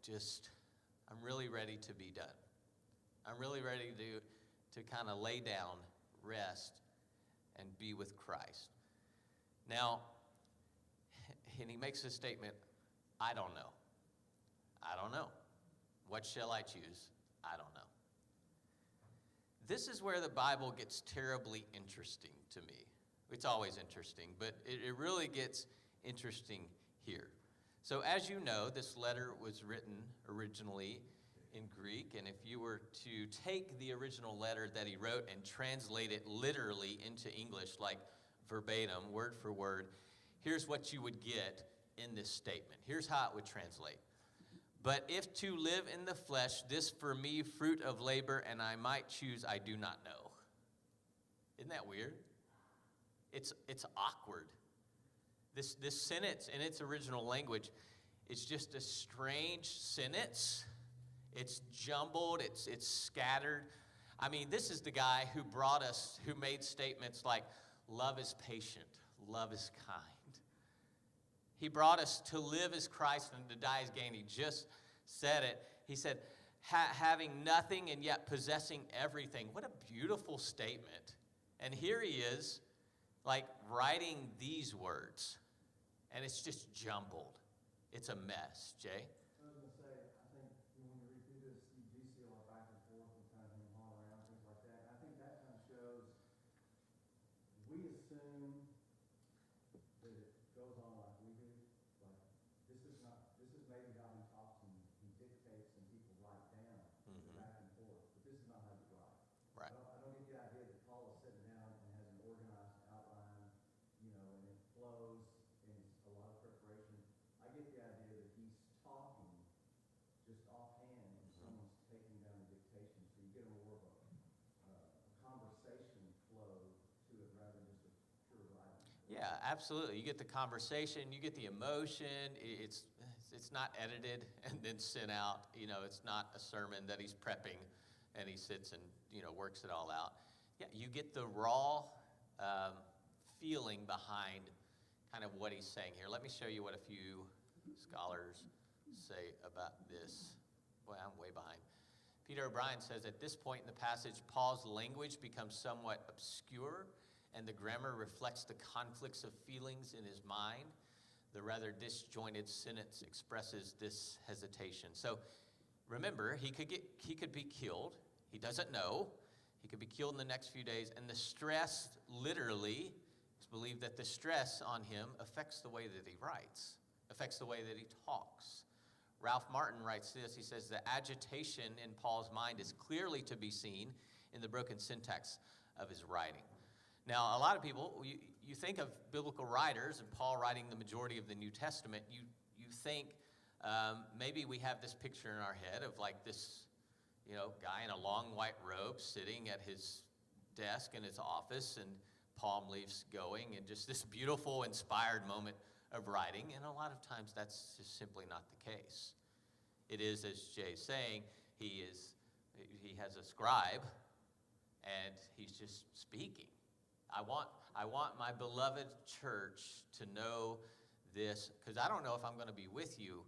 I'm really ready to be done. I'm really ready to kind of lay down, rest, and be with Christ. Now, and he makes a statement, I don't know. I don't know. What shall I choose? I don't know. This is where the Bible gets terribly interesting to me. It's always interesting, but it really gets interesting here. So as you know, this letter was written originally in Greek, and if you were to take the original letter that he wrote and translate it literally into English, like verbatim, word for word, here's what you would get in this statement. Here's how it would translate. But if to live in the flesh, this for me fruit of labor, and I might choose, I do not know. Isn't that weird? It's awkward. This sentence in its original language is just a strange sentence. It's jumbled, it's scattered. I mean, this is the guy who made statements like, love is patient, love is kind. He brought us to live as Christ and to die as gain. He just said it. He said, having nothing and yet possessing everything. What a beautiful statement. And here he is, like writing these words. And it's just jumbled. It's a mess. Jay? I was going to say, I think when you read through this, you do see a lot back and forth and kind of him all around, things like that. And I think that kind of shows, we assume that it goes on like we do. Like, this is maybe how he talks and he dictates and people write down back and forth. But this is not how you write. Right. I don't get the idea that Paul is sitting down and has an organized outline, and it flows and it's a lot of preparation. I get the idea that he's talking just offhand and someone's taking down the dictation, so you get a more of a conversation flow to it rather than just a pure writing. Yeah, absolutely. You get the conversation, you get the emotion. It's not edited and then sent out. It's not a sermon that he's prepping and he sits and works it all out. Yeah, you get the raw feeling behind kind of what he's saying here. Let me show you what a few scholars say about this. Boy, I'm way behind. Peter O'Brien says, at this point in the passage, Paul's language becomes somewhat obscure, and the grammar reflects the conflicts of feelings in his mind. The rather disjointed sentence expresses this hesitation. So remember, he could be killed. He doesn't know. He could be killed in the next few days, and the stress, literally, it's believed that the stress on him affects the way that he writes, affects the way that he talks. Ralph Martin writes this. He says, the agitation in Paul's mind is clearly to be seen in the broken syntax of his writing. Now, a lot of people, you think of biblical writers and Paul writing the majority of the New Testament, you think maybe we have this picture in our head of like this, guy in a long white robe sitting at his desk in his office and palm leaves going, and just this beautiful, inspired moment of writing. And a lot of times that's just simply not the case. It is, as Jay's saying, he has a scribe, and he's just speaking. I want my beloved church to know this, because I don't know if I'm going to be with you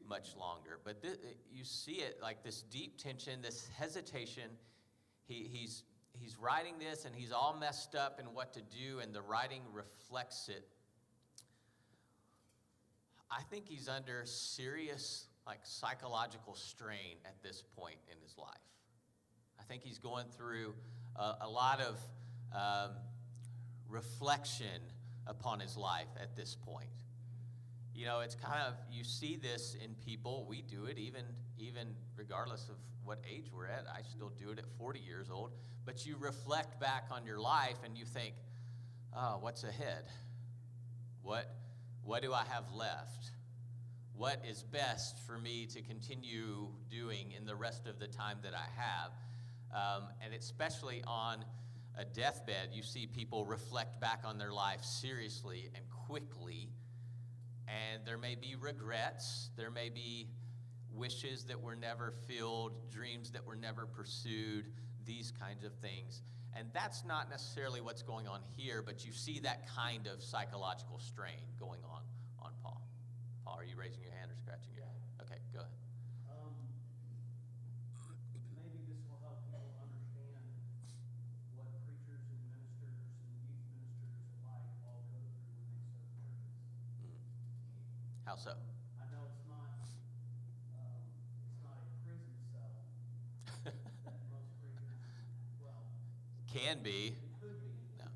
much longer. But you see it, like this deep tension, this hesitation. He's writing this, and he's all messed up in what to do, and the writing reflects it. I think he's under serious, psychological strain at this point in his life. I think he's going through a lot of reflection upon his life at this point. It's kind of, you see this in people. We do it even regardless of what age we're at. I still do it at 40 years old. But you reflect back on your life and you think, oh, what's ahead? What do I have left? What is best for me to continue doing in the rest of the time that I have? And especially on a deathbed, you see people reflect back on their life seriously and quickly. And there may be regrets. There may be wishes that were never filled, dreams that were never pursued, these kinds of things. And that's not necessarily what's going on here, but you see that kind of psychological strain going on Paul. Paul, are you raising your hand or scratching your head? Okay, go ahead. How so? I know it's not a prison cell that most prisons, well, Can be. it could be, No.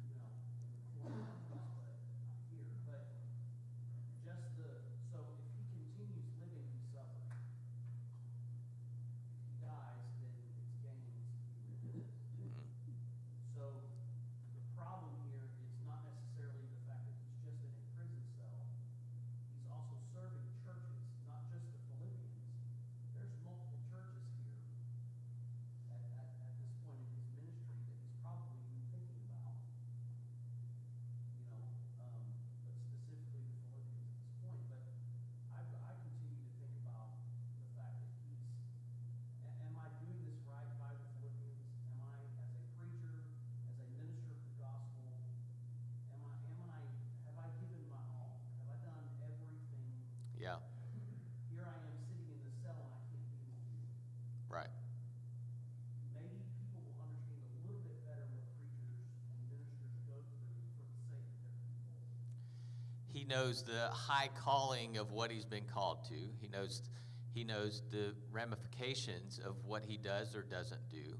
you know, in the courthouse, but not here. But just so if he continues living, he's suffering. If he dies, then it's gains to be remitted. So the problem here is not necessarily the fact that he's just in a prison cell. He's also serving churches, not just the Philippians. There's multiple churches here at this point in his ministry that he's probably even thinking about. But specifically the Philippians at this point. But I continue to think about the fact that am I doing this right by the Philippians? Am I, as a preacher, as a minister of the gospel, have I given my all? Have I done everything? Yeah. Here I am sitting in the cell and I can't be with you. Right. Maybe people will understand a little bit better what preachers and ministers go through for the sake of their people. He knows the high calling of what he's been called to. He knows the ramifications of what he does or doesn't do.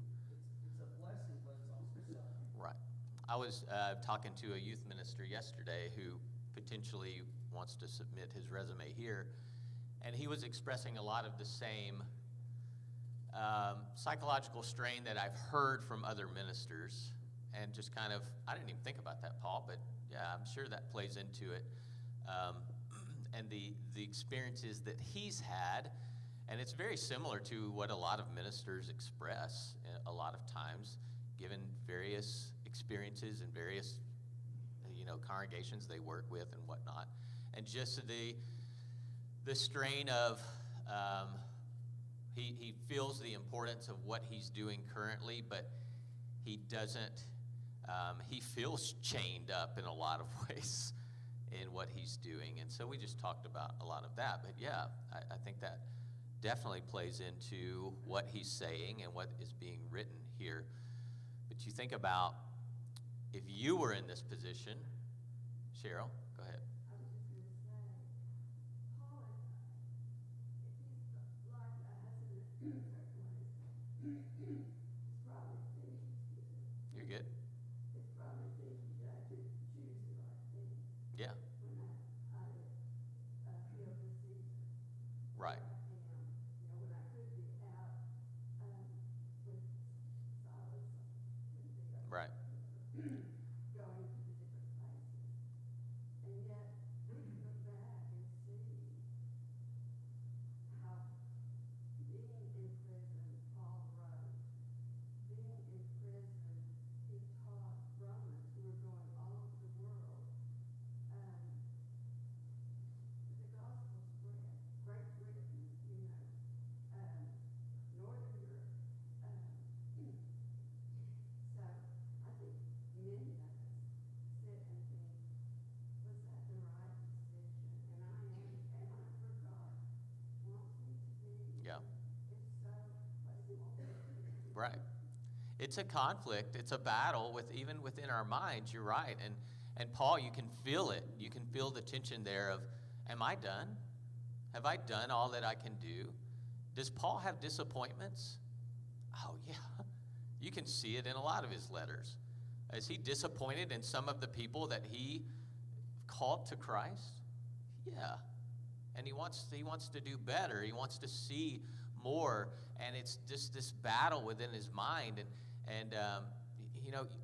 It's a blessing, but it's also suffering. Right. I was talking to a youth minister yesterday who potentially wants to submit his resume here, and he was expressing a lot of the same psychological strain that I've heard from other ministers, and just kind of, I didn't even think about that, Paul, but yeah, I'm sure that plays into it. And the experiences that he's had, and it's very similar to what a lot of ministers express a lot of times, given various experiences and various congregations they work with and whatnot, and just the strain of he feels the importance of what he's doing currently, but he doesn't. He feels chained up in a lot of ways in what he's doing. And so we just talked about a lot of that. But yeah, I think that definitely plays into what he's saying and what is being written here. But you think about if you were in this position, Cheryl, go ahead. I was just going to say, Paul, if he's like my husband in certain ways, it's probably thinking, You're good? it's probably thinking that I did choose the right thing Yeah. when I feel this season. Right. When I could be out with solace, Right. going to the different places. And yet, we can look back and see how being in prison, Paul wrote, being in prison, he taught Romans who were going all over the world. The gospel spread. Great Britain, Northern Europe. So I think many of us sit and think, was that the right decision? And am I where God wants me to be? Yeah. If so, what does he want me to do? Right. It's a conflict. It's a battle even within our minds. You're right. And Paul, you can feel it. You can feel the tension there of, am I done? Have I done all that I can do? Does Paul have disappointments? Oh, yeah. You can see it in a lot of his letters. Is he disappointed in some of the people that he called to Christ? Yeah. And he wants to do better. He wants to see more. And it's just this battle within his mind. And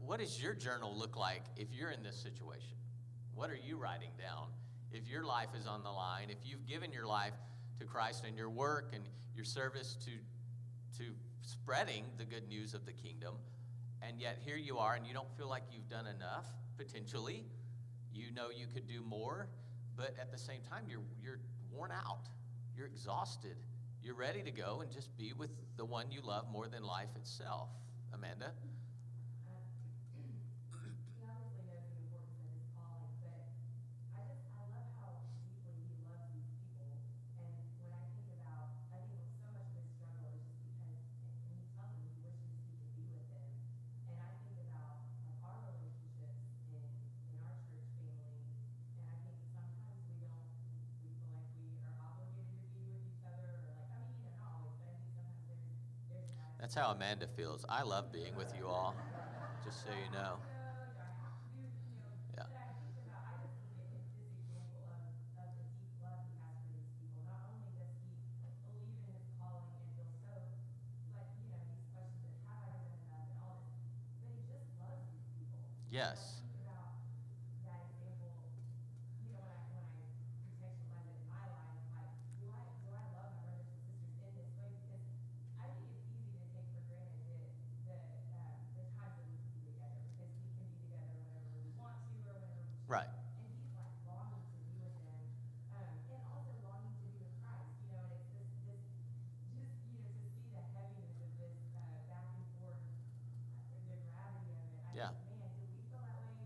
what does your journal look like if you're in this situation? What are you writing down? If your life is on the line, if you've given your life to Christ in your work and your service to spreading the good news of the kingdom, and yet here you are and you don't feel like you've done enough, potentially. You know you could do more, but at the same time, you're worn out. You're exhausted. You're ready to go and just be with the one you love more than life itself. Amanda? He obviously knows the importance of his calling, but I love how deeply he loves these people. And when I think so much of his struggle is just because, and he tells them he wishes he could be with them. And I think about our relationships in our church family, and I think sometimes we don't That's how Amanda feels. I love being with you all, just so you know. Yeah. But I think about, I just look at this example of the deep love he has for these people. Not only does he believe in his calling and feel so, like, these questions of have I done enough and all this, but he just loves these people. Yes. Think about that example, when I contextualize it in my life, like, do I love my brothers and sisters in this way? Because I think it's easy to take for granted the times that we can be together, because we can be together whenever we want to or whenever we choose. Right. And he's like longing to be with them, and also longing to be with Christ, and it's this just, to see the heaviness of this back and forth, the gravity of it. Yeah. Man, do we feel that way?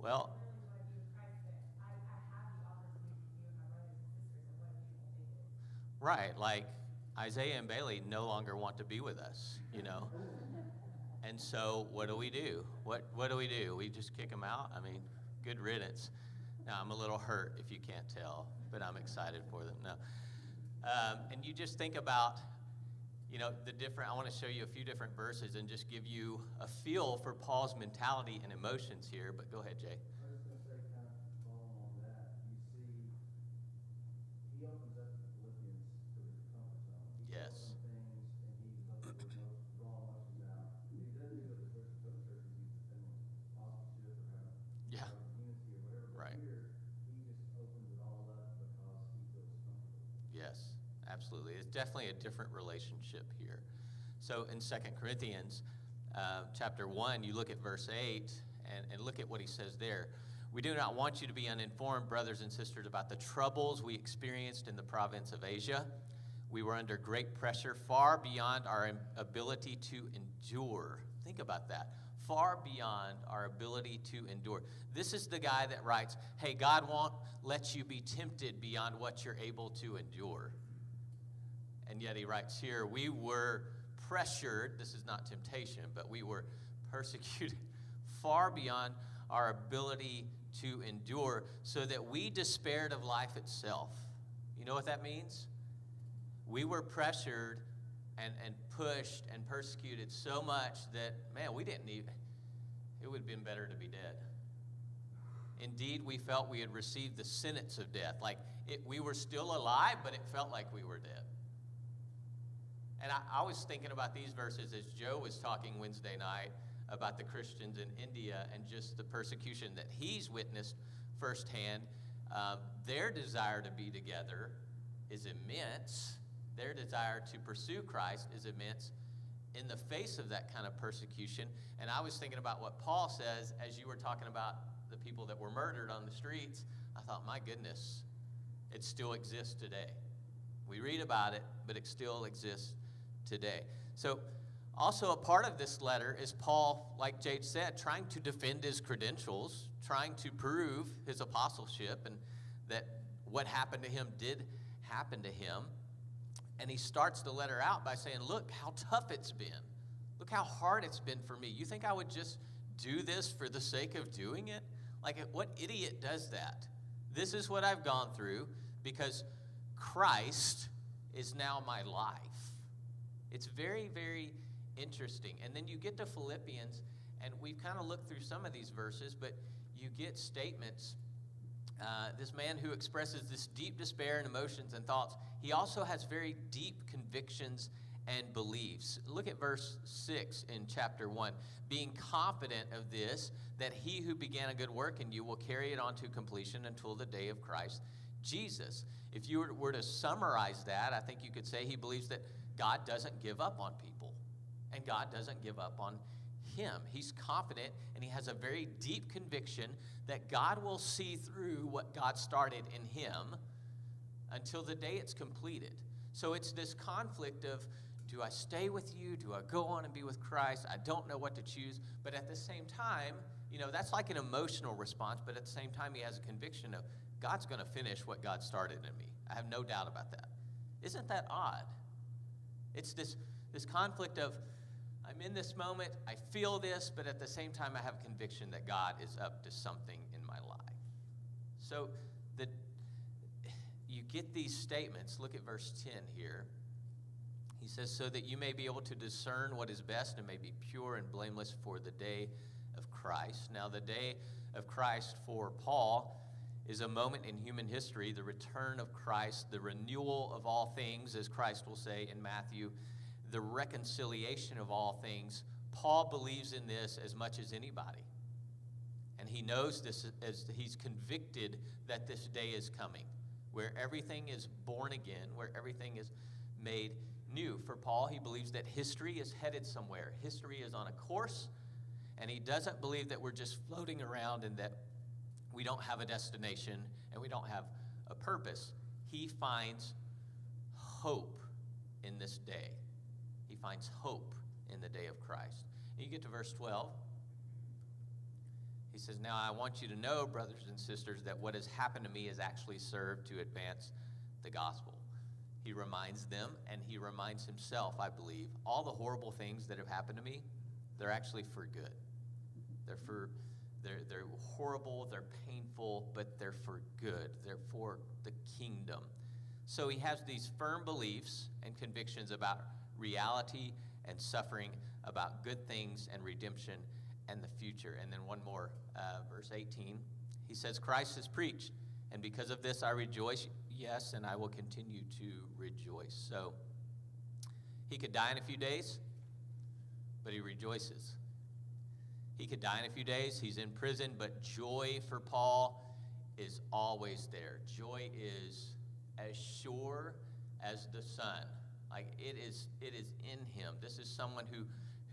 Well, I really want to be with Christ, but I have the opportunity to be with my brothers and sisters, and what a beautiful thing it is. right, like Isaiah and Bailey no longer want to be with us, And so what do we do? What do we do? We just kick them out? I mean, good riddance. Now, I'm a little hurt if you can't tell, but I'm excited for them. No. And you just think about, I want to show you a few different verses and just give you a feel for Paul's mentality and emotions here, but go ahead, Jay. I was just going to say, kind of following on that, you see, he opens up the Philippians to his comfort zone. He Yes. tells them things, and he loves to draw emotions out. He doesn't do it with those churches he's defending apostleship or having Yeah. unity or whatever. But Right. here, he just opens it all up because he feels comfortable. Yes, absolutely. It's definitely a different relationship here. So in 2 Corinthians chapter 1, you look at verse 8 and look at what he says there. We do not want you to be uninformed, brothers and sisters, about the troubles we experienced in the province of Asia. We were under great pressure, far beyond our ability to endure. Think about that. Far beyond our ability to endure. This is the guy that writes, hey, God won't let you be tempted beyond what you're able to endure. And yet he writes here, we were pressured, this is not temptation, but we were persecuted far beyond our ability to endure, so that we despaired of life itself. You know what that means? We were pressured and pushed and persecuted so much that, man, we didn't even, it would have been better to be dead. Indeed, we felt we had received the sentence of death. We were still alive, but it felt like we were dead. And I was thinking about these verses as Joe was talking Wednesday night about the Christians in India and just the persecution that he's witnessed firsthand. Their desire to be together is immense. Their desire to pursue Christ is immense in the face of that kind of persecution. And I was thinking about what Paul says as you were talking about the people that were murdered on the streets. I thought, my goodness, it still exists today. We read about it, but it still exists today. So also a part of this letter is Paul, like Jade said, trying to defend his credentials, trying to prove his apostleship and that what happened to him did happen to him. And he starts the letter out by saying, look how tough it's been. Look how hard it's been for me. You think I would just do this for the sake of doing it? What idiot does that? This is what I've gone through because Christ is now my life. It's very, very interesting. And then you get to Philippians, and we've kind of looked through some of these verses, but you get statements. This man who expresses this deep despair and emotions and thoughts, he also has very deep convictions and beliefs. Look at verse 6 in chapter 1. Being confident of this, that he who began a good work in you will carry it on to completion until the day of Christ Jesus. If you were to summarize that, I think you could say he believes that God doesn't give up on people, and God doesn't give up on him. He's confident, and he has a very deep conviction that God will see through what God started in him until the day it's completed. So it's this conflict of, do I stay with you? Do I go on and be with Christ? I don't know what to choose. But at the same time, that's like an emotional response, but at the same time, he has a conviction of, God's going to finish what God started in me. I have no doubt about that. Isn't that odd? It's this conflict of, I'm in this moment, I feel this, but at the same time, I have conviction that God is up to something in my life. So you get these statements. Look at verse 10 here. He says, so that you may be able to discern what is best and may be pure and blameless for the day of Christ. Now, the day of Christ for Paul is a moment in human history, the return of Christ, the renewal of all things, as Christ will say in Matthew, the reconciliation of all things. Paul believes in this as much as anybody. And he knows this as he's convicted that this day is coming, where everything is born again, where everything is made new. For Paul, he believes that history is headed somewhere. History is on a course, and he doesn't believe that we're just floating around and that we don't have a destination and we don't have a purpose. He finds hope in this day. He finds hope in the day of Christ. And you get to verse 12. He says, now I want you to know, brothers and sisters, that what has happened to me has actually served to advance the gospel. He reminds them, and he reminds himself, I believe, all the horrible things that have happened to me, they're actually for good. They're horrible, they're painful, but they're for good. They're for the kingdom. So he has these firm beliefs and convictions about reality and suffering, about good things and redemption and the future. And then one more, verse 18. He says, Christ is preached, and because of this I rejoice, yes, and I will continue to rejoice. So he could die in a few days, but he rejoices. He could die in a few days. He's in prison, but joy for Paul is always there. Joy is as sure as the sun. Like it is in him. This is someone who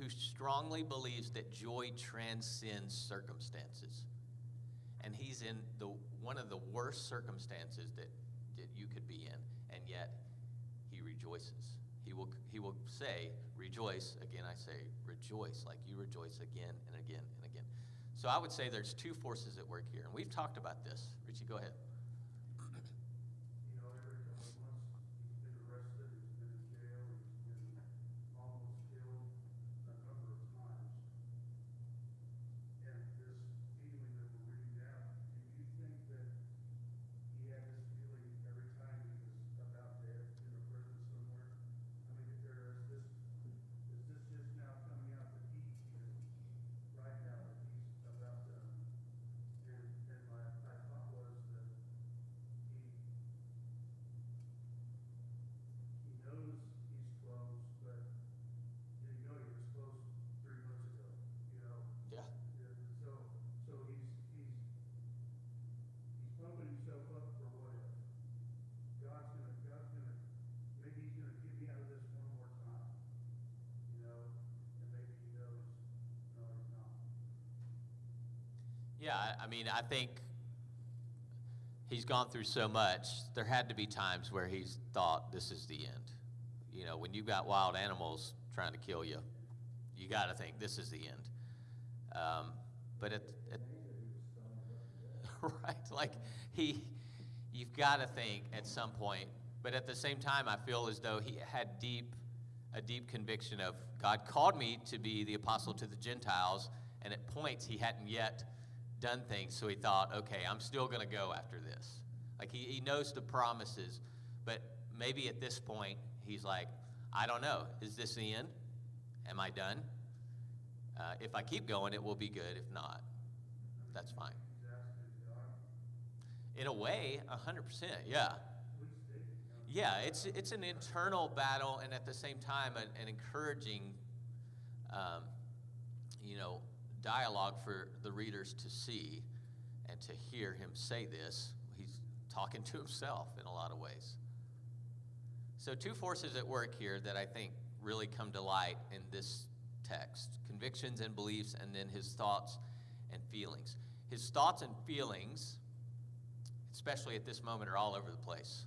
strongly believes that joy transcends circumstances. And he's in one of the worst circumstances that you could be in, and yet he rejoices. He will say, rejoice. Again, I say, rejoice, like you rejoice again and again and again. So I would say there's two forces at work here, and we've talked about this. Richie, go ahead. You know, every couple of months, he's been arrested, he's been in jail, he's been almost killed a number of times. And this feeling that we're reading now, do you think that he had this feeling every time he was about to head in a prison somewhere? I mean, is this just now coming out that he right now that he's about to, and my thought was that he knows he's close, but you know he was close 3 months ago, you know? Yeah. So he's pumping himself up for what if. God's gonna, maybe he's gonna get me out of this one more time, you know? And maybe he knows, no, he's not. Yeah, I mean, I think he's gone through so much. There had to be times where he's thought this is the end. You know, when you've got wild animals trying to kill you, you got to think this is the end. But right, like you've got to think at some point. But at the same time, I feel as though he had a deep conviction of God called me to be the apostle to the Gentiles, and at points he hadn't yet done things, so he thought, okay, I'm still going to go after this. Like he knows the promises, but maybe at this point he's like, I don't know, is this the end? Am I done? If I keep going, it will be good. If not, that's fine. In a way, 100%, yeah. Yeah, it's an internal battle, and at the same time, an encouraging, dialogue for the readers to see and to hear him say this. He's talking to himself in a lot of ways. So two forces at work here that I think really come to light in this text: convictions and beliefs, and then his thoughts and feelings. His thoughts and feelings, especially at this moment, are all over the place,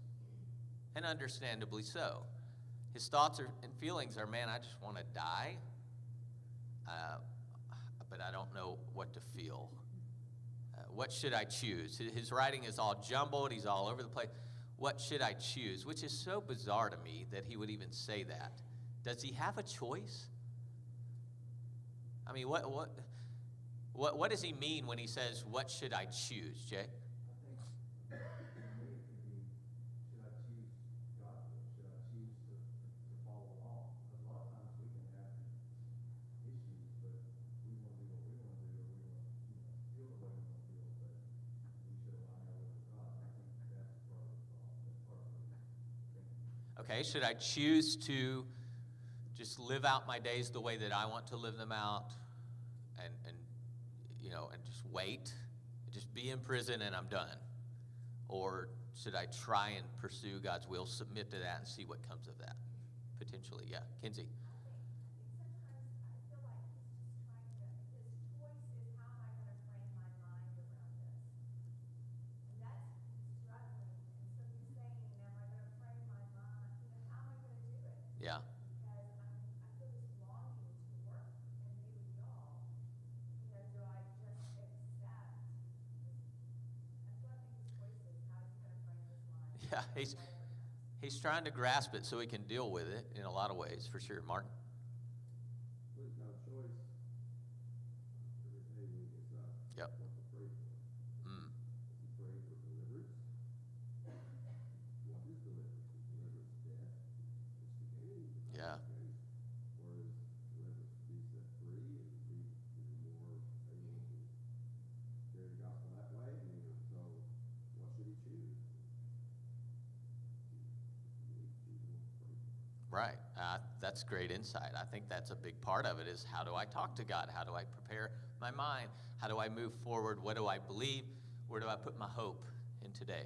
and understandably so. His thoughts and feelings are, man, I just want to die, but I don't know what to feel. What should I choose? His writing is all jumbled. He's all over the place. What should I choose? Which is so bizarre to me that he would even say that. Does he have a choice? I mean, what does he mean when he says, what should I choose, Jay? I think for me it could be, should I choose God? Should I choose to follow along? Okay, should I choose to just live out my days the way that I want to live them out and just wait, just be in prison and I'm done? Or should I try and pursue God's will, submit to that, and see what comes of that? Potentially, yeah. Kinsey? Yeah. Yeah, he's trying to grasp it so he can deal with it in a lot of ways, for sure. Martin? Well, he's got a choice every day when he gets up. Yep. What to pray for. Mm. Is he praying for deliverance? What is deliverance? Is deliverance death? It's the game. Yeah. Or is deliverance to be set free and be more able to carry the gospel that way? I mean, so what should he choose? Right. That's great insight. I think that's a big part of it is how do I talk to God? How do I prepare my mind? How do I move forward? What do I believe? Where do I put my hope in today?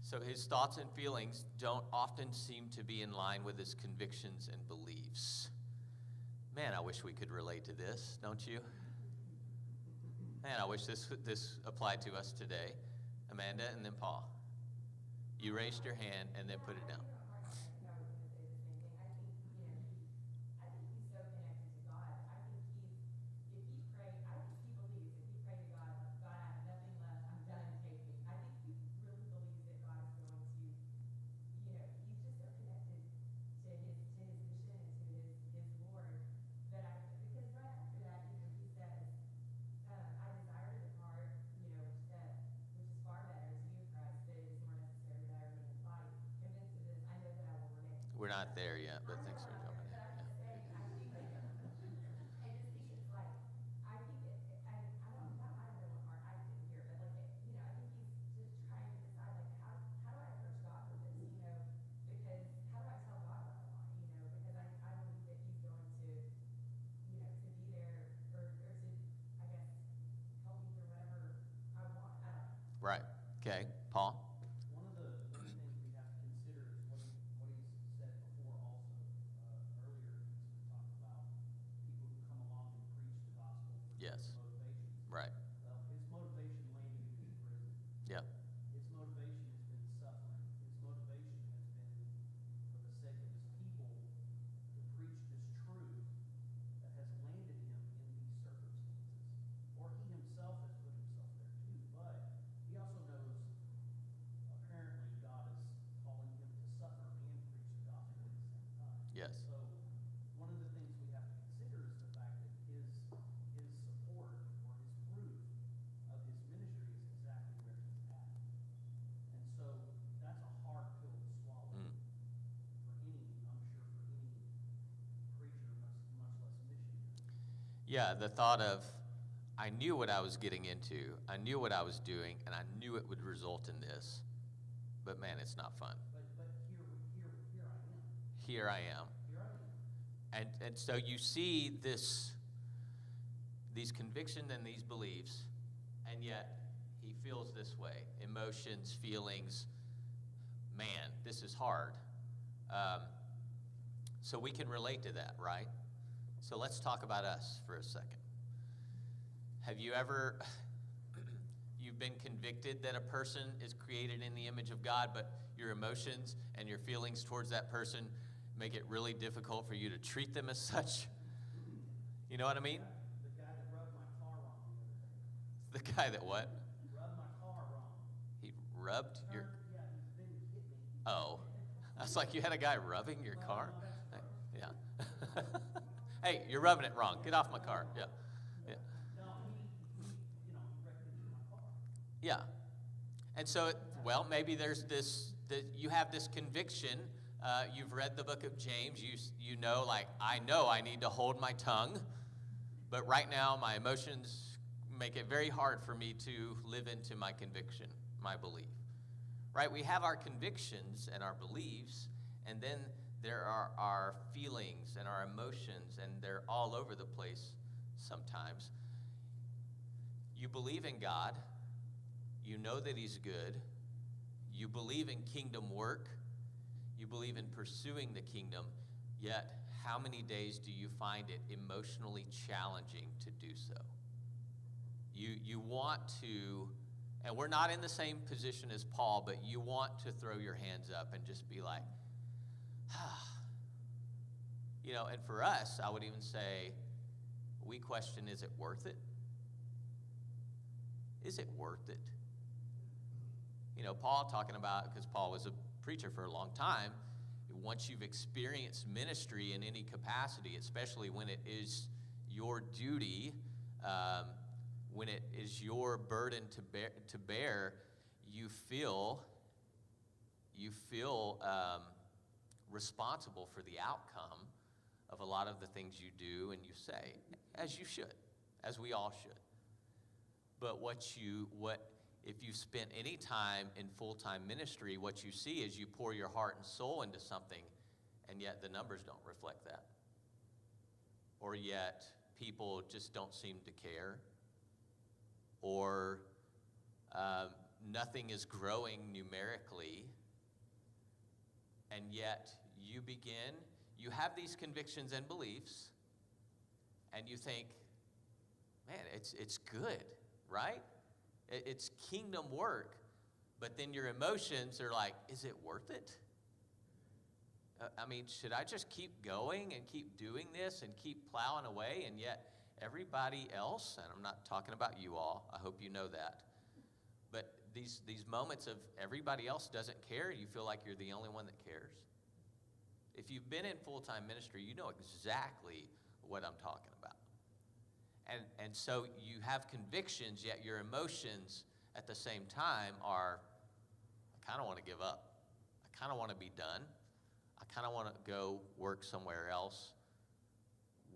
So his thoughts and feelings don't often seem to be in line with his convictions and beliefs. Man, I wish we could relate to this, don't you? Man, I wish this applied to us today. Amanda and then Paul. You raised your hand and then put it down. We're not there yet, but thanks for jumping in. Yeah. Right. Okay. Paul? One of the things we have to consider is what he's said before also. Earlier, he's been talking about people who come along and preach the gospel for Yes. different motivations. Right. Well, his motivation landing him in prison. Yeah. His motivation has been suffering. His motivation has been for the sake of his people to preach this truth that has landed him in these circumstances. Or he himself has put himself there too. But he also knows apparently God is calling him to suffer and preach the gospel at the same time. Yes. So one of the things we have to consider is the fact that his support or his fruit of his ministry is exactly where he's at. And so that's a hard pill to swallow Mm. for any, I'm sure for any preacher, much less missionary. Yeah, the thought of, I knew what I was getting into, I knew what I was doing, and I knew it would result in this. But man, it's not fun. But here I am. Here I am. Here I am. And so you see these convictions and these beliefs, and yet he feels this way. Emotions, feelings, man, this is hard. So we can relate to that, right? So let's talk about us for a second. Have you ever, you've been convicted that a person is created in the image of God, but your emotions and your feelings towards that person make it really difficult for you to treat them as such? You know what I mean? The guy that rubbed my car wrong the other day. The guy that what? Rubbed my car wrong. He rubbed your, Yeah, then he hit me. oh. I was like, you had a guy rubbing your car? Yeah. Hey, you're rubbing it wrong. Get off my car. Yeah. Yeah. No, he wrecked into my car. Yeah. And so, well, maybe there's this, that you have this conviction. You've read the book of James. You know, like, I know I need to hold my tongue, but right now my emotions make it very hard for me to live into my conviction, my belief. right? We have our convictions and our beliefs, and then there are our feelings and our emotions, and they're all over the place sometimes. You believe in God. You know that he's good. You believe in kingdom work. You believe in pursuing the kingdom. Yet, how many days do you find it emotionally challenging to do so? You want to, and we're not in the same position as Paul, but you want to throw your hands up and just be like, and for us, I would even say, we question, is it worth it? Is it worth it? Paul talking about, because Paul was a preacher for a long time, once you've experienced ministry in any capacity, especially when it is your duty, when it is your burden to bear, you feel responsible for the outcome of a lot of the things you do and you say, as you should, as we all should. But if you spent any time in full-time ministry, what you see is you pour your heart and soul into something, and yet the numbers don't reflect that. Or yet people just don't seem to care. Or nothing is growing numerically, and yet you have these convictions and beliefs, and you think, man, it's good, right? It's kingdom work, but then your emotions are like, is it worth it? Should I just keep going and keep doing this and keep plowing away? And yet everybody else, and I'm not talking about you all, I hope you know that, but these moments of everybody else doesn't care, you feel like you're the only one that cares. If you've been in full-time ministry, you know exactly what I'm talking about. And so you have convictions, yet your emotions at the same time are, I kind of want to give up. I kind of want to be done. I kind of want to go work somewhere else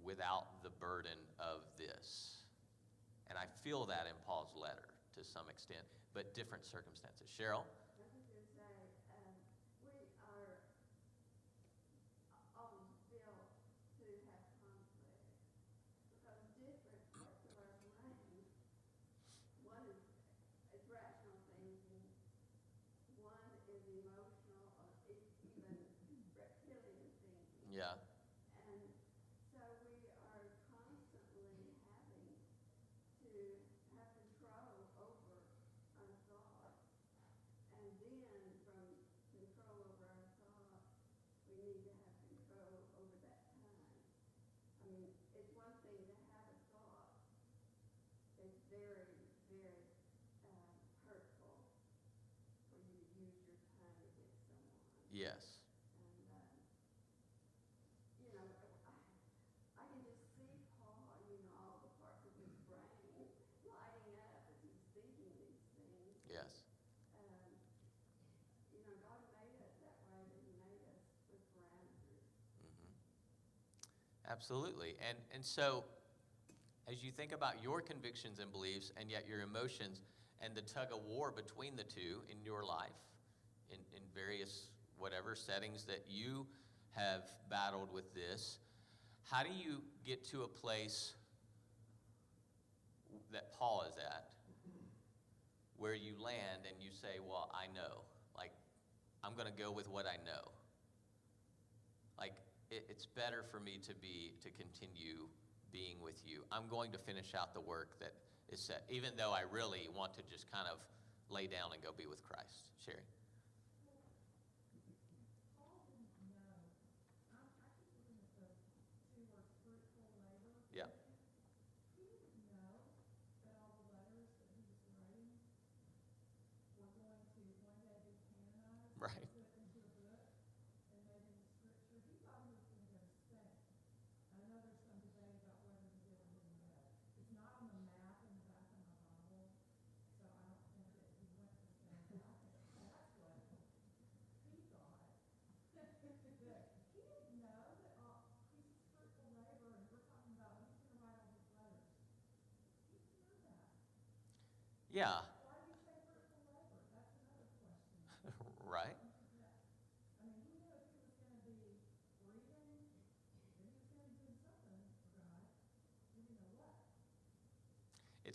without the burden of this. And I feel that in Paul's letter to some extent, but different circumstances. Cheryl? I was going to say, we are always built to have conflict because different parts of our brain, one is rational thinking, one is emotional or even reptilian thinking. Yeah. And so we are constantly having to have control over our thoughts. And then from control over our thoughts, we need to have control over that time. It's one thing to have a thought that's very, very hurtful for you to use your time against someone. Yes. I can just see Paul, all the parts of his brain lighting up as he's thinking these things. Yes. God made us that way, but he made us with parameters. Mm-hmm. Absolutely. And so as you think about your convictions and beliefs and yet your emotions and the tug of war between the two in your life, in various whatever settings that you have battled with this, how do you get to a place that Paul is at where you land and you say, well, I know, I'm going to go with what I know. It's better for me to continue being with you. I'm going to finish out the work that is set, even though I really want to just kind of lay down and go be with Christ. Sherry? Paul didn't know. I keep looking at the two words, fruitful labor. Yeah. He didn't know that all the letters that he was writing were going to one day be canonized. Right. Put into a book and made into scripture. He thought he was going to go to Spain. I know there's some debate about whether he did or didn't go. It's not on the map in the back of my Bible, so I don't think that he went to Spain. That's what he thought. That he didn't know that he's fruitful labor, and we're talking about he's going to write all these letters. He didn't know that. Yeah. Why do you say fruitful labor? That's another question.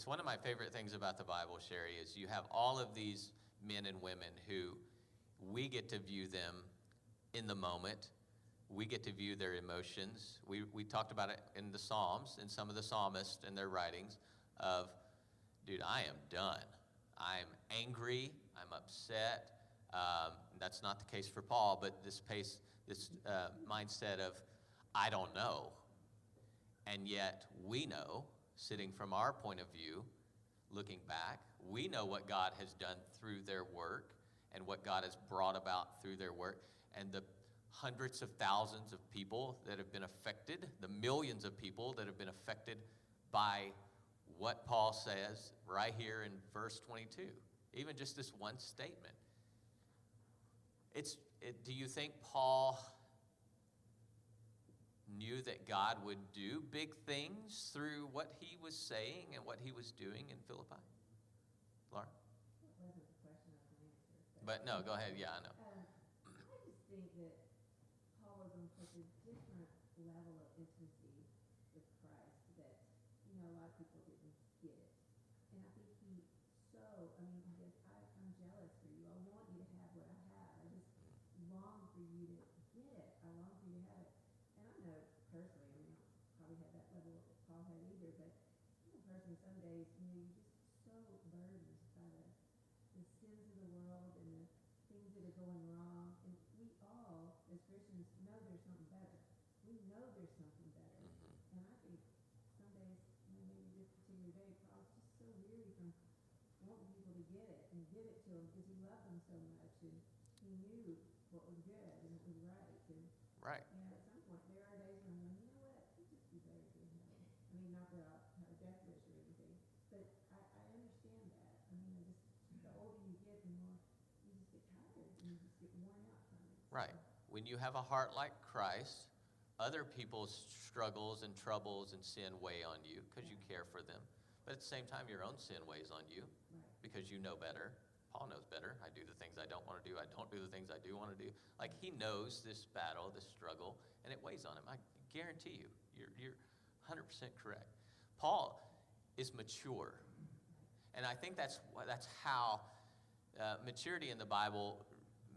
it's one of my favorite things about the Bible, Sherry, is you have all of these men and women who we get to view them in the moment. We get to view their emotions. We talked about it in the Psalms, in some of the psalmists and their writings of, dude, I am done. I'm angry. I'm upset. That's not the case for Paul, but this mindset of, I don't know. And yet we know, sitting from our point of view, looking back, we know what God has done through their work and what God has brought about through their work, and the hundreds of thousands of people that have been affected, the millions of people that have been affected by what Paul says right here in verse 22. Even just this one statement. Do you think Paul knew that God would do big things through what he was saying and what he was doing in Philippi? Laura? That wasn't the question I was going to answer. But no, go ahead. Yeah, I know. I just think that Paul was on such a different level of intimacy with Christ that, a lot of people didn't get it. And I think I'm jealous for you. I want you to have what I have. I just long for you to get it. I long for you to have it. And I know personally, I probably had that level that Paul had either, but personally, some days, you're just so burdened by the sins of the world and the things that are going wrong. And we all, as Christians, know there's something better. We know there's something better. Mm-hmm. And I think some days, maybe this particular day, Paul's just so weary from wanting people to get it and give it to him because he loved them so much and he knew what was good and what was right. And Right. at some point, there are days when I'm going, what? It'd just be better to be in heaven. Not that I have a death wish or anything, but I understand that. The older you get, the more you just get tired and you just get worn out from it. Right. When you have a heart like Christ, other people's struggles and troubles and sin weigh on you because you care for them. But at the same time, your own sin weighs on you because you know better. Paul knows better. I do the things I don't want to do. I don't do the things I do want to do. Like, he knows this battle, this struggle, and it weighs on him. I guarantee you, you're 100% correct. Paul is mature. And I think that's how maturity in the Bible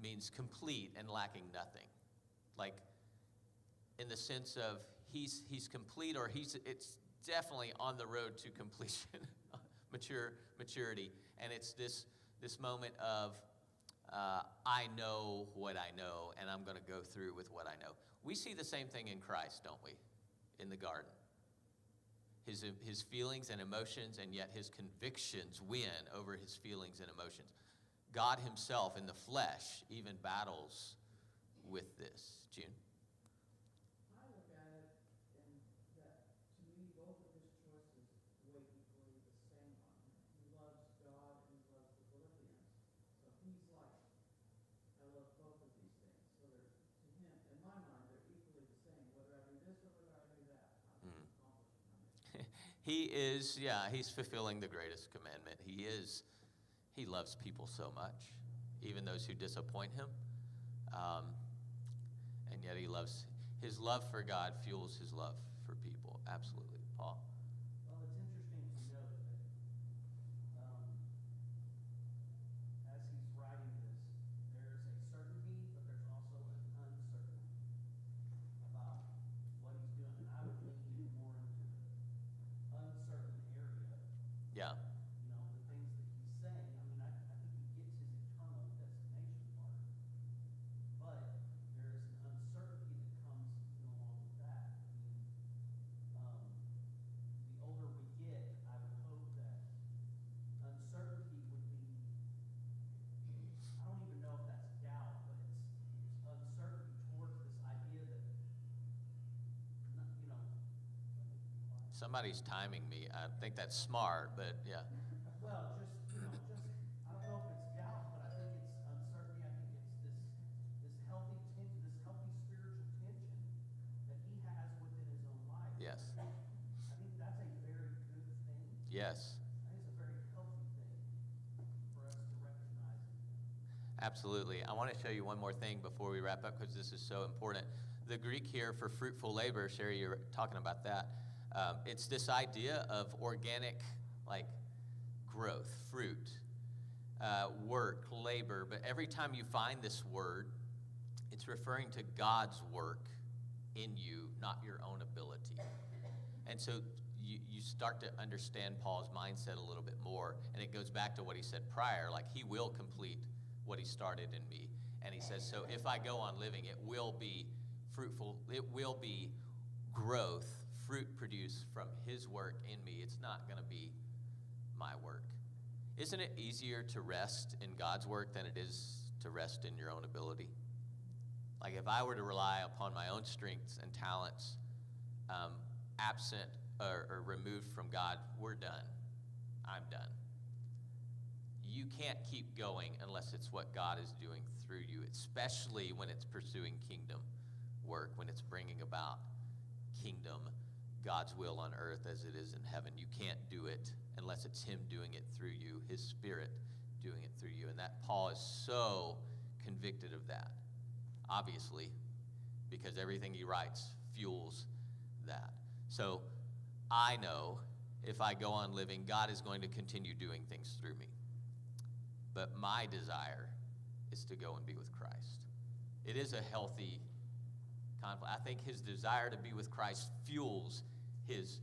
means complete and lacking nothing. Like, in the sense of he's complete, or it's definitely on the road to completion, maturity. And it's this moment of, I know what I know, and I'm going to go through with what I know. We see the same thing in Christ, don't we? In the garden. His feelings and emotions, and yet his convictions win over his feelings and emotions. God himself in the flesh even battles with this. June? I look at it and that, to me, both of his choices weigh equally the same on him. He loves God and he loves the Philippians. So he's like, I love both of these things. So they're, to him, in my mind, they're equally the same. Whether I do this or whether I do that, I'm accomplishing my mission. He's fulfilling the greatest commandment. He loves people so much, even those who disappoint him. And yet his love for God fuels his love for people. Absolutely. Paul? Well, it's interesting to note that as he's writing this, there's a certainty, but there's also an uncertainty about what he's doing. And I would lean more into the uncertain area. Yeah. The things that he's saying. I think he gets his eternal destination part. But there is an uncertainty that comes along with that. The older we get, I would hope that uncertainty would be, I don't even know if that's doubt, but it's uncertainty towards this idea that, Somebody's timing me. I think that's smart, but yeah. well, I don't know if it's doubt, but I think it's uncertainty. I think it's this healthy tension, this healthy spiritual tension that he has within his own life. Yes. I think that's a very good thing. Yes. I think it's a very healthy thing for us to recognize. Absolutely. I want to show you one more thing before we wrap up, because this is so important. The Greek here for fruitful labor, Sherry, you're talking about that. It's this idea of organic like growth, fruit, work, labor. But every time you find this word, it's referring to God's work in you, not your own ability. And so you start to understand Paul's mindset a little bit more, and it goes back to what he said prior, like he will complete what he started in me. And he says, so if I go on living, it will be fruitful, it will be growth, fruit produced from his work in me. It's not going to be my work. Isn't it easier to rest in God's work than it is to rest in your own ability? Like if I were to rely upon my own strengths and talents, absent or removed from God, we're done. I'm done. You can't keep going unless it's what God is doing through you, especially when it's pursuing kingdom work, when it's bringing about kingdom, God's will on earth as it is in heaven. You can't do it unless it's him doing it through you, his Spirit doing it through you. And that Paul is so convicted of that, obviously, because everything he writes fuels that. So I know if I go on living, God is going to continue doing things through me. But my desire is to go and be with Christ. It is a healthy conflict. I think his desire to be with Christ fuels his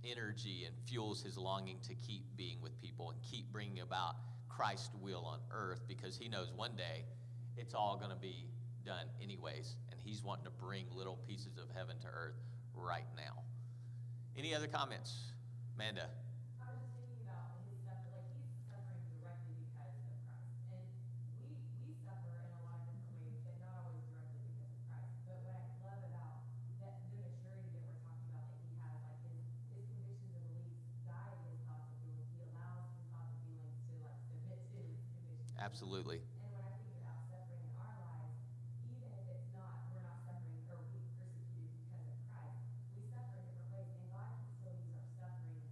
energy and fuels his longing to keep being with people and keep bringing about Christ's will on earth, because he knows one day it's all going to be done anyways, and he's wanting to bring little pieces of heaven to earth right now. Any other comments? Amanda? I was just thinking about his suffering, like he's suffering directly because of Christ. And we suffer in a lot of different ways, but not always directly because of Christ. But what I love about that, the maturity that we're talking about that he has, like his convictions and beliefs guide his thoughts and feelings. He allows his thoughts and feelings to like submit to his convictions. Absolutely. And when I think about suffering in our lives, even if it's not, we're not suffering or we persecuted because of Christ, we suffer in different ways, and God can still use our suffering.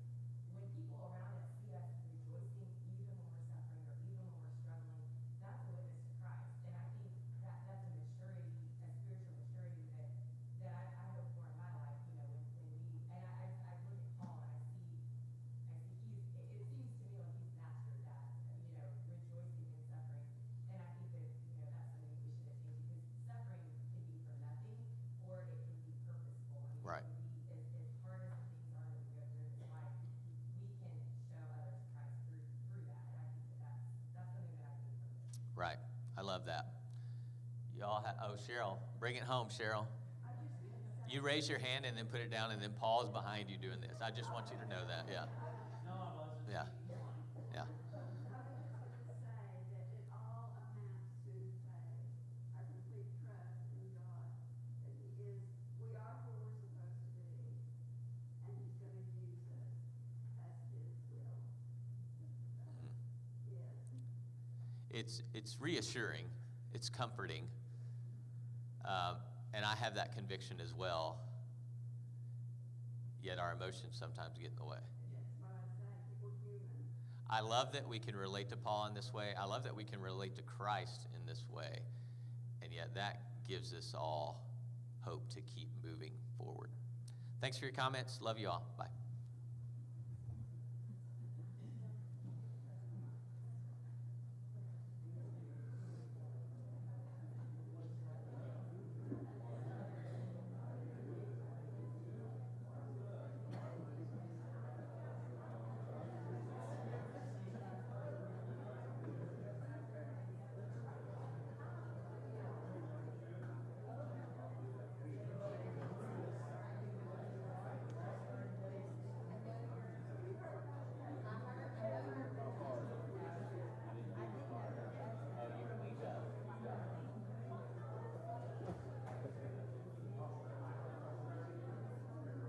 When people around us see us rejoicing, even when we're suffering or even when we're struggling, that's a witness to Christ. And I think that that's a maturity, a spiritual maturity that I hope for in my life. You know, when we and I look at Paul and I see it seems to me like he's mastered that. You know, rejoicing in suffering. And I think that that's something we should attain to, because suffering can be for nothing or it can be purposeful. I mean, Right. it can be as hard as the things are that we go through in this life, we can show others Christ through that. And I think that's something that I take from this. Right. I love that. Y'all Cheryl, bring it home, Cheryl. You raise your hand and then put it down, and then Paul's behind you doing this. I just want you to know that. Yeah. No, I wasn't. Yeah. Yeah. I was just going to say that it all amounts to faith, our complete trust in God, that he is, we are where we're supposed to be, and he's going to use us as his will. Yes. It's reassuring. It's comforting. And I have that conviction as well. Yet our emotions sometimes get in the way. That's what I say, we're human. I love that we can relate to Paul in this way. I love that we can relate to Christ in this way. And yet that gives us all hope to keep moving forward. Thanks for your comments. Love you all. Bye.